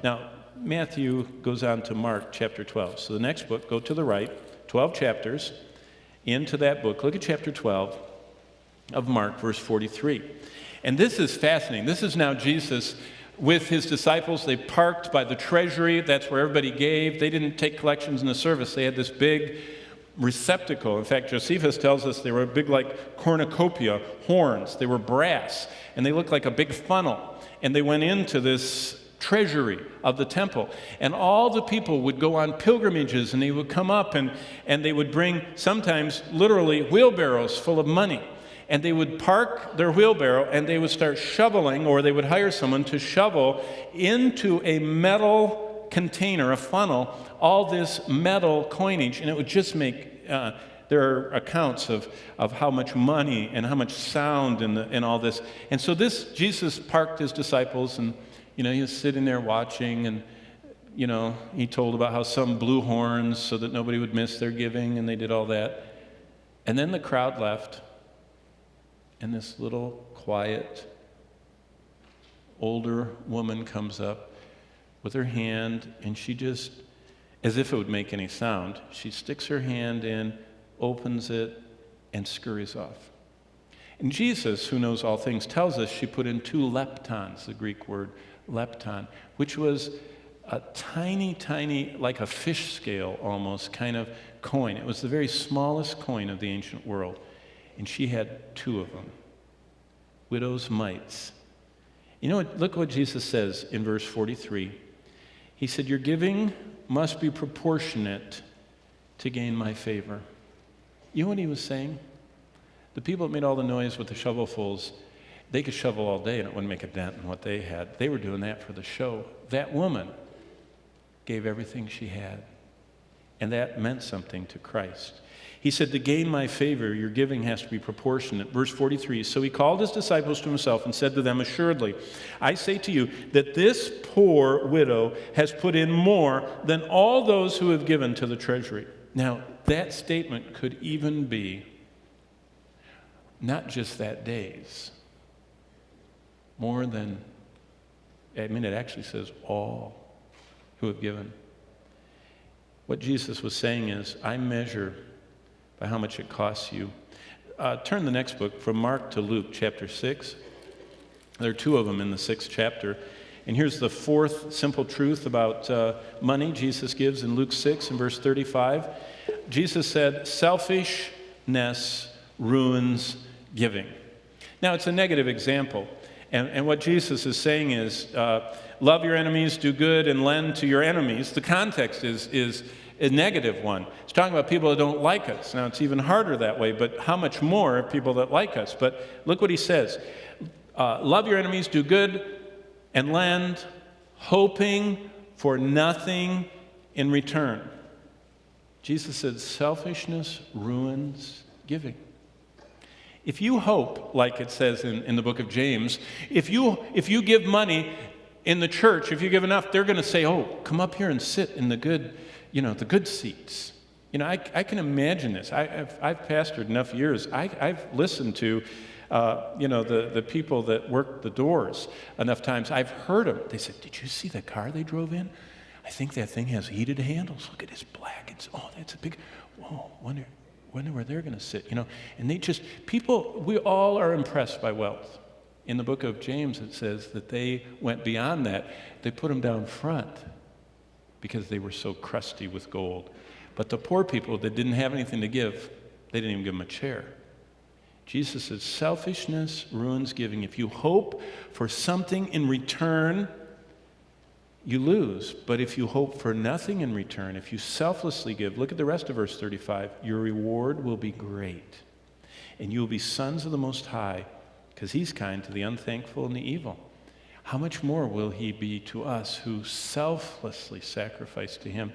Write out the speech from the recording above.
Now, Matthew goes on to Mark chapter 12. So the next book, go to the right, 12 chapters into that book. Look at chapter 12 of Mark, verse 43. And this is fascinating. This is now Jesus with his disciples. They parked by the treasury. That's where everybody gave. They didn't take collections in the service. They had this big receptacle. In fact, Josephus tells us they were big like cornucopia, horns. They were brass, and they looked like a big funnel. And they went into this treasury of the temple. And all the people would go on pilgrimages, and they would come up, and they would bring sometimes literally wheelbarrows full of money. And they would park their wheelbarrow, and they would start shoveling, or they would hire someone to shovel into a metal container, a funnel, all this metal coinage, and it would just make, there are accounts of how much money and how much sound and all this. And so Jesus parked his disciples, and he was sitting there watching, and he told about how some blew horns so that nobody would miss their giving, and they did all that. And then the crowd left, and this little quiet older woman comes up with her hand, and she just, as if it would make any sound, she sticks her hand in, opens it, and scurries off. And Jesus, who knows all things, tells us she put in 2 leptons, the Greek word lepton, which was a tiny, tiny, like a fish scale almost, kind of coin. It was the very smallest coin of the ancient world. And she had 2 of them. Widow's mites. Look what Jesus says in verse 43. He said, your giving must be proportionate to gain my favor. You know what he was saying? The people that made all the noise with the shovelfuls, they could shovel all day and it wouldn't make a dent in what they had. They were doing that for the show. That woman gave everything she had. And that meant something to Christ. He said, to gain my favor, your giving has to be proportionate. Verse 43, so he called his disciples to himself and said to them, assuredly, I say to you that this poor widow has put in more than all those who have given to the treasury. Now, that statement could even be not just that day's, more than, it actually says all who have given. What Jesus was saying is, I measure by how much it costs you. Turn the next book from Mark to Luke, chapter 6. There are 2 of them in the 6th chapter. And here's the 4th simple truth about money Jesus gives in Luke 6 and verse 35. Jesus said, selfishness ruins giving. Now, it's a negative example. And what Jesus is saying is, love your enemies, do good, and lend to your enemies. The context is a negative one. It's talking about people that don't like us. Now, it's even harder that way, but how much more people that like us? But look what he says. Love your enemies, do good, and lend, hoping for nothing in return. Jesus said, selfishness ruins giving. If you hope, like it says in the book of James, if you give money in the church, if you give enough, they're going to say, oh, come up here and sit in the good seats. I can imagine this. I've pastored enough years. I've listened to, the people that work the doors enough times. I've heard them. They said, did you see the car they drove in? I think that thing has heated handles. Look at it's black. That's a big, whoa, wonder where they're going to sit, And we all are impressed by wealth. In the book of James, it says that they went beyond that. They put them down front because they were so crusty with gold. But the poor people that didn't have anything to give, they didn't even give them a chair. Jesus says, selfishness ruins giving. If you hope for something in return, you lose. But if you hope for nothing in return, if you selflessly give, look at the rest of verse 35, your reward will be great. And you will be sons of the Most High, because he's kind to the unthankful and the evil. How much more will he be to us who selflessly sacrifice to him?